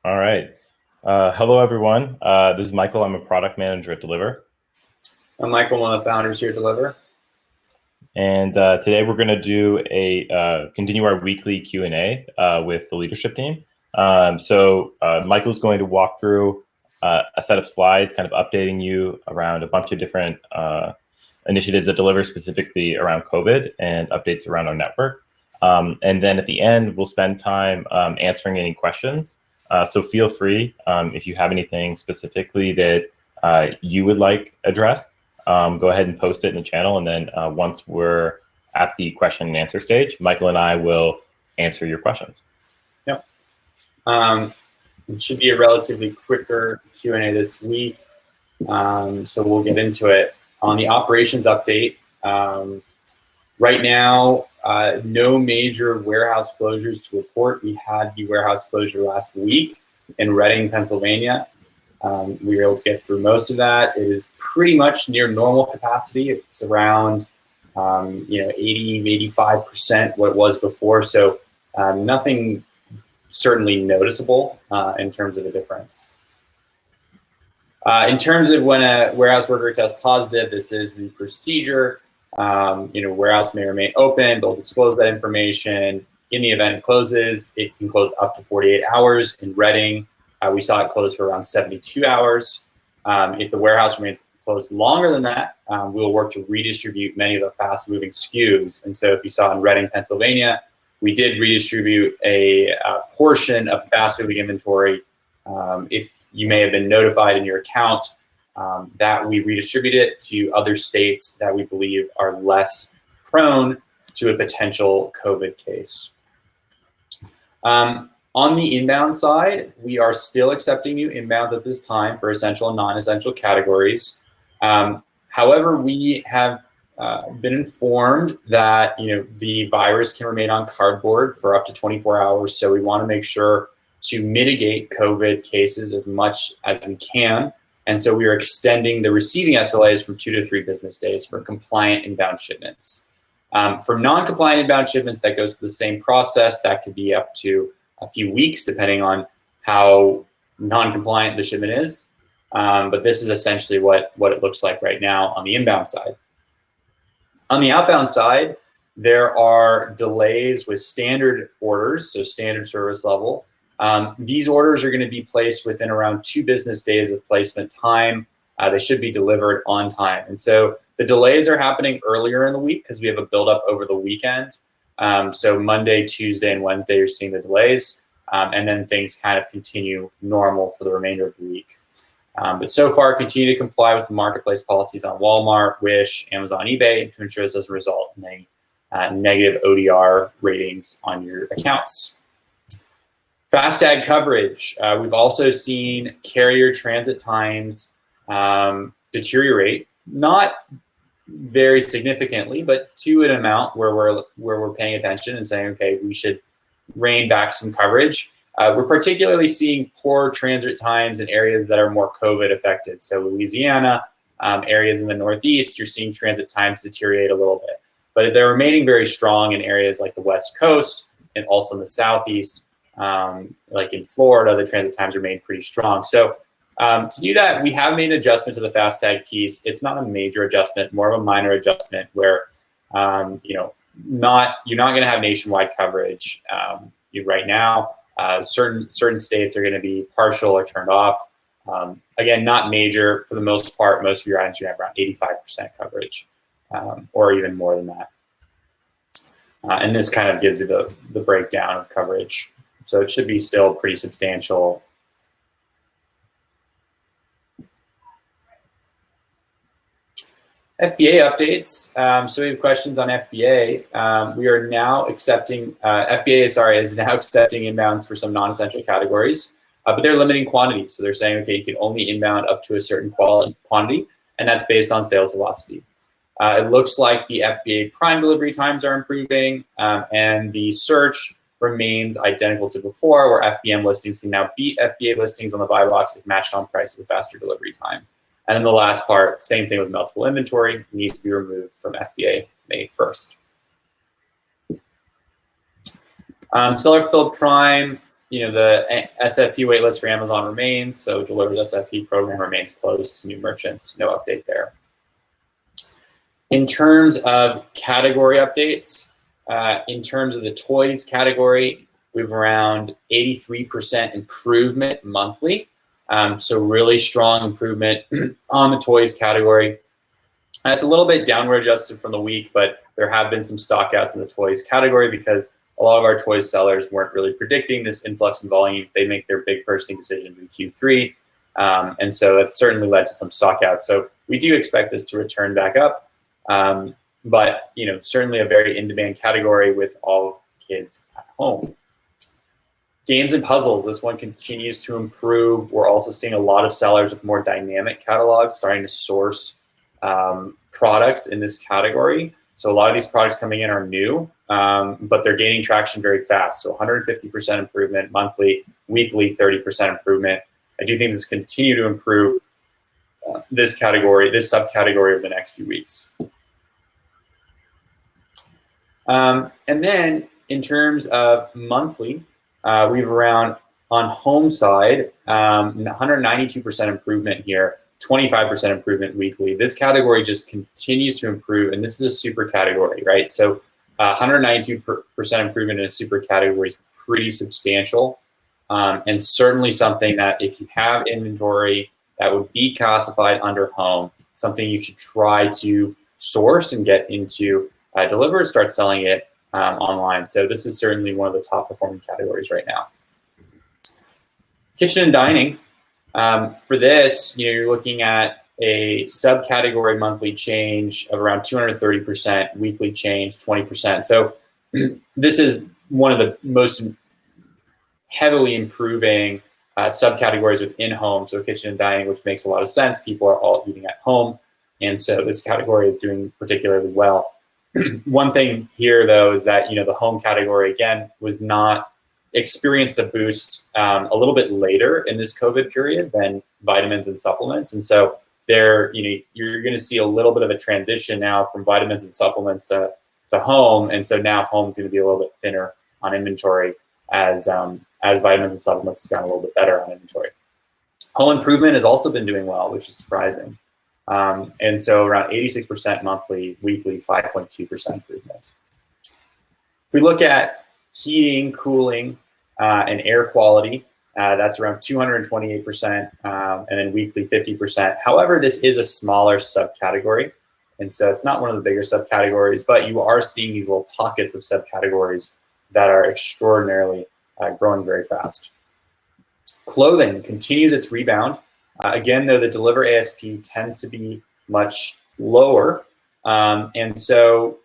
All right. Hello, everyone. This is Michael. I'm a product manager at Deliverr. I'm Michael, one of the founders here at Deliverr. And today we're going to do continue our weekly Q&A with the leadership team. Michael's going to walk through a set of slides, kind of updating you around a bunch of different initiatives at Deliverr, specifically around COVID and updates around our network. And then at the end, we'll spend time answering any questions. So feel free, if you have anything specifically that you would like addressed, go ahead and post it in the channel. And then once we're at the question and answer stage, Michael and I will answer your questions. Yep. It should be a relatively quicker Q&A this week. So we'll get into it. On the operations update, right now, no major warehouse closures to report. We had the warehouse closure last week in Reading, Pennsylvania. We were able to get through most of that. It is pretty much near normal capacity. It's around 80, 85% what it was before. So nothing certainly noticeable in terms of a difference. In terms of when a warehouse worker tests positive, this is the procedure. Warehouse may remain open. They'll disclose that information. In the event it closes, it can close up to 48 hours. In Reading, we saw it close for around 72 hours. If the warehouse remains closed longer than that, we will work to redistribute many of the fast-moving SKUs. And so if you saw in Reading, Pennsylvania, we did redistribute a portion of fast-moving inventory. If you may have been notified in your account that we redistributed it to other states that we believe are less prone to a potential COVID case. On the inbound side, we are still accepting new inbounds at this time for essential and non-essential categories. However, we have been informed that the virus can remain on cardboard for up to 24 hours. So we want to make sure to mitigate COVID cases as much as we can. And so we are extending the receiving SLAs from 2 to 3 business days for compliant inbound shipments. For non-compliant inbound shipments, that goes through the same process. That could be up to a few weeks, depending on how non-compliant the shipment is. But this is essentially what it looks like right now on the inbound side. On the outbound side, there are delays with standard orders, so standard service level. These orders are going to be placed within around 2 business days of placement time. They should be delivered on time. And so the delays are happening earlier in the week because we have a buildup over the weekend. So Monday, Tuesday, and Wednesday, you're seeing the delays. And then things kind of continue normal for the remainder of the week. But so far, continue to comply with the marketplace policies on Walmart, Wish, Amazon, eBay to ensure this doesn't result in any negative ODR ratings on your accounts. Fast tag coverage. We've also seen carrier transit times deteriorate, not very significantly, but to an amount where we're paying attention and saying, okay, we should rein back some coverage. We're particularly seeing poor transit times in areas that are more COVID affected. So Louisiana, areas in the Northeast, you're seeing transit times deteriorate a little bit, but they're remaining very strong in areas like the West Coast and also in the Southeast. Like in Florida, the transit times remain pretty strong. So to do that, we have made an adjustment to the fast tag piece. It's not a major adjustment, more of a minor adjustment where you're not going to have nationwide coverage right now. Certain states are going to be partial or turned off. Again, not major for the most part. Most of your items are going to have around 85% coverage, or even more than that. And this kind of gives you the breakdown of coverage. So it should be still pretty substantial. FBA updates. So we have questions on FBA. We are now accepting, FBA, is now accepting inbounds for some non-essential categories, but they're limiting quantities. So they're saying, okay, you can only inbound up to a certain quantity, and that's based on sales velocity. It looks like the FBA Prime delivery times are improving, and the search remains identical to before, where FBM listings can now beat FBA listings on the buy box if matched on price with faster delivery time. And then the last part, same thing with multiple inventory, needs to be removed from FBA May 1st. Seller Fulfilled Prime, the SFP waitlist for Amazon remains, so Deliverr's SFP program remains closed to new merchants. No update there. In terms of category updates, in terms of the toys category, we have around 83% improvement monthly. So really strong improvement on the toys category. It's a little bit downward adjusted from the week, but there have been some stockouts in the toys category because a lot of our toys sellers weren't really predicting this influx in volume. They make their big purchasing decisions in Q3. And so that certainly led to some stockouts. So we do expect this to return back up. But certainly a very in-demand category with all of kids at home. Games and puzzles, this one continues to improve. We're also seeing a lot of sellers with more dynamic catalogs starting to source products in this category. So a lot of these products coming in are new, but they're gaining traction very fast. So 150% improvement monthly, weekly 30% improvement. I do think this continue to improve this category, this subcategory over the next few weeks. And then in terms of monthly, we have around on home side, 192% improvement here, 25% improvement weekly. This category just continues to improve, and this is a super category, right? So 192% improvement in a super category is pretty substantial, and certainly something that if you have inventory that would be classified under home, something you should try to source and get into Deliverr, start selling it online. So this is certainly one of the top performing categories right now. Kitchen and dining. For this, you're looking at a subcategory monthly change of around 230%, weekly change 20%. So this is one of the most heavily improving subcategories within home. So kitchen and dining, which makes a lot of sense. People are all eating at home, and so this category is doing particularly well. One thing here, though, is that the home category again was not experienced a boost a little bit later in this COVID period than vitamins and supplements, and so there, you're going to see a little bit of a transition now from vitamins and supplements to home, and so now home's going to be a little bit thinner on inventory as vitamins and supplements has gotten a little bit better on inventory. Home improvement has also been doing well, which is surprising. And so around 86% monthly, weekly 5.2% improvement. If we look at heating, cooling, and air quality, that's around 228%, and then weekly 50%. However, this is a smaller subcategory, and so it's not one of the bigger subcategories, but you are seeing these little pockets of subcategories that are extraordinarily growing very fast. Clothing continues its rebound. Again, though, the Deliverr ASP tends to be much lower. And so,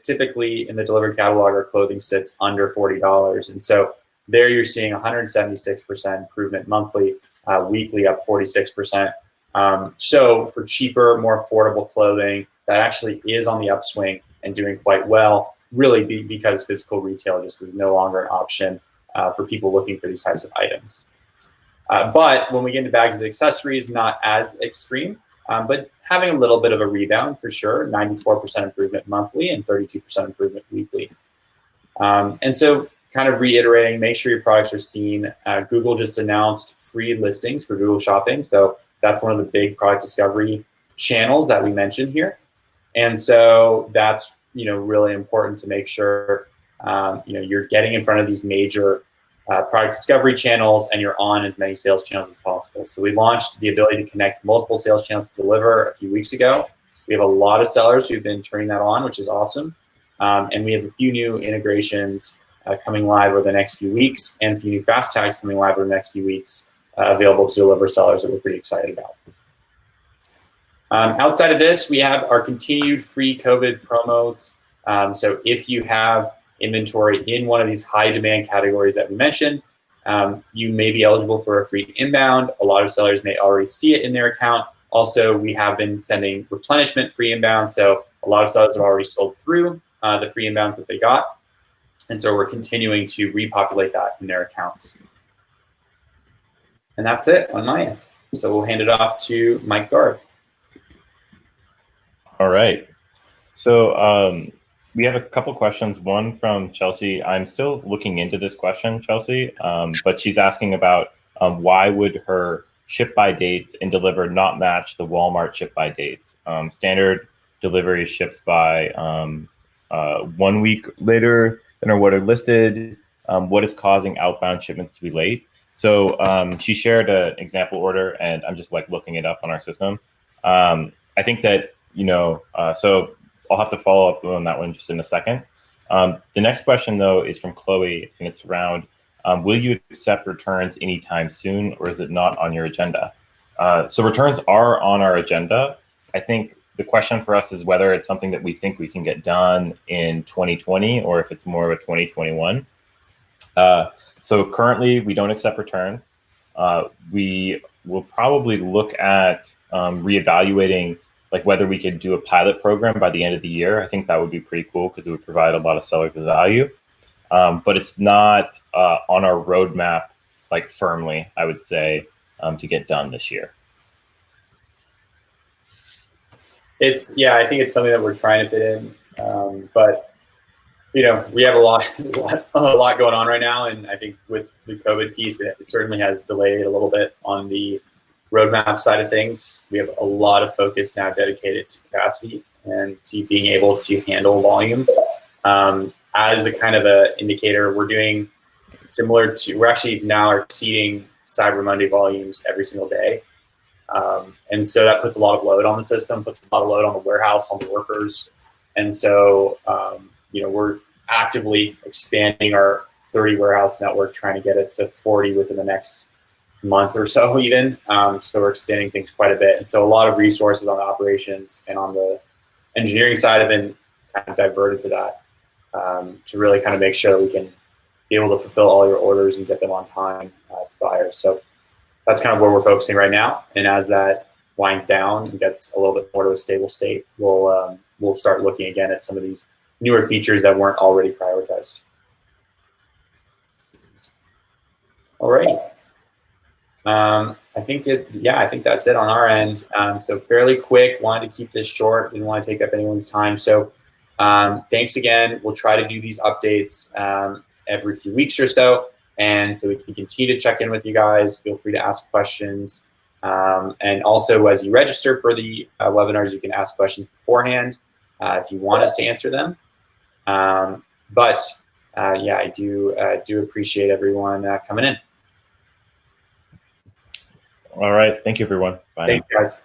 typically in the Deliverr catalog, our clothing sits under $40. And so there you're seeing 176% improvement monthly, weekly up 46%. So for cheaper, more affordable clothing, that actually is on the upswing and doing quite well, really because physical retail just is no longer an option for people looking for these types of items. But when we get into bags and accessories, not as extreme, but having a little bit of a rebound for sure, 94% improvement monthly and 32% improvement weekly. And so kind of reiterating, make sure your products are seen. Google just announced free listings for Google Shopping. So that's one of the big product discovery channels that we mentioned here. And so that's, really important to make sure, you're getting in front of these major product discovery channels, and you're on as many sales channels as possible. So we launched the ability to connect multiple sales channels to Deliverr a few weeks ago. We have a lot of sellers who've been turning that on, which is awesome. And we have a few new integrations coming live over the next few weeks, and a few new fast tags coming live over the next few weeks available to Deliverr sellers that we're pretty excited about. Outside of this, we have our continued free COVID promos. So if you have inventory in one of these high demand categories that we mentioned, you may be eligible for a free inbound. A lot of sellers may already see it in their account. Also, we have been sending replenishment free inbound. So a lot of sellers have already sold through the free inbounds that they got. And so we're continuing to repopulate that in their accounts. And that's it on my end. So we'll hand it off to Mike Gard. All right. So We have a couple questions. One from Chelsea. I'm still looking into this question, Chelsea, but she's asking about why would her ship by dates in Deliverr not match the Walmart ship by dates? Standard delivery ships by 1 week later than what are listed. What is causing outbound shipments to be late? So she shared an example order, and I'm just like looking it up on our system. I think that, so I'll have to follow up on that one just in a second. The next question, though, is from Chloe, and it's around, will you accept returns anytime soon, or is it not on your agenda? So returns are on our agenda. I think the question for us is whether it's something that we think we can get done in 2020 or if it's more of a 2021. So currently, we don't accept returns. We will probably look at reevaluating like whether we could do a pilot program by the end of the year. I think that would be pretty cool because it would provide a lot of seller value. But it's not on our roadmap, like firmly, I would say, to get done this year. I think it's something that we're trying to fit in, but we have a lot going on right now, and I think with the COVID piece, it certainly has delayed a little bit on the roadmap side of things. We have a lot of focus now dedicated to capacity and to being able to handle volume. As a kind of an indicator, we're doing similar to, we're actually now exceeding Cyber Monday volumes every single day. And so that puts a lot of load on the system, puts a lot of load on the warehouse, on the workers. And so, we're actively expanding our 30 warehouse network, trying to get it to 40 within the next month or so even. So we're extending things quite a bit. And so a lot of resources on the operations and on the engineering side have been kind of diverted to that, to really kind of make sure that we can be able to fulfill all your orders and get them on time to buyers. So that's kind of where we're focusing right now. And as that winds down and gets a little bit more to a stable state, we'll start looking again at some of these newer features that weren't already prioritized. All right. I think that's it on our end. So fairly quick, wanted to keep this short, didn't want to take up anyone's time. So thanks again. We'll try to do these updates every few weeks or so. And so we can continue to check in with you guys. Feel free to ask questions. And also, as you register for the webinars, you can ask questions beforehand if you want us to answer them. I do appreciate everyone coming in. All right. Thank you, everyone. Bye. Thanks, guys.